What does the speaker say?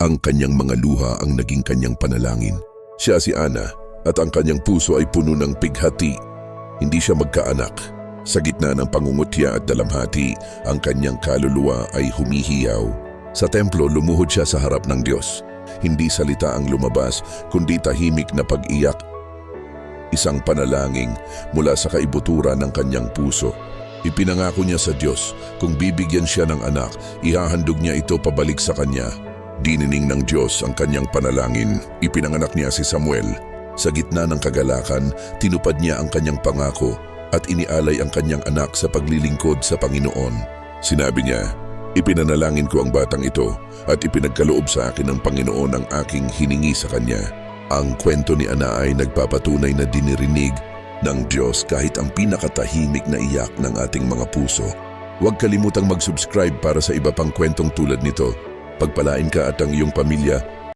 Ang kanyang mga luha ang naging kanyang panalangin. Siya si Ana at ang kanyang puso ay puno ng pighati. Hindi siya magkaanak. Sa gitna ng pangungutya at dalamhati, ang kanyang kaluluwa ay humihiyaw. Sa templo, lumuhod siya sa harap ng Diyos. Hindi salita ang lumabas, kundi tahimik na pag-iyak. Isang panalangin mula sa kaibuturan ng kanyang puso. Ipinangako niya sa Diyos, kung bibigyan siya ng anak, ihahandog niya ito pabalik sa kanya. Dinining ng Diyos ang kanyang panalangin. Ipinanganak niya si Samuel. Sa gitna ng kagalakan, tinupad niya ang kanyang pangako at inialay ang kanyang anak sa paglilingkod sa Panginoon. Sinabi niya, "Ipinanalangin ko ang batang ito at ipinagkaloob sa akin ng Panginoon ang aking hiningi sa kanya." Ang kwento ni Ana ay nagpapatunay na dinirinig ng Diyos kahit ang pinakatahimik na iyak ng ating mga puso. Huwag kalimutang mag-subscribe para sa iba pang kwentong tulad nito. Pagpalain ka at ang iyong pamilya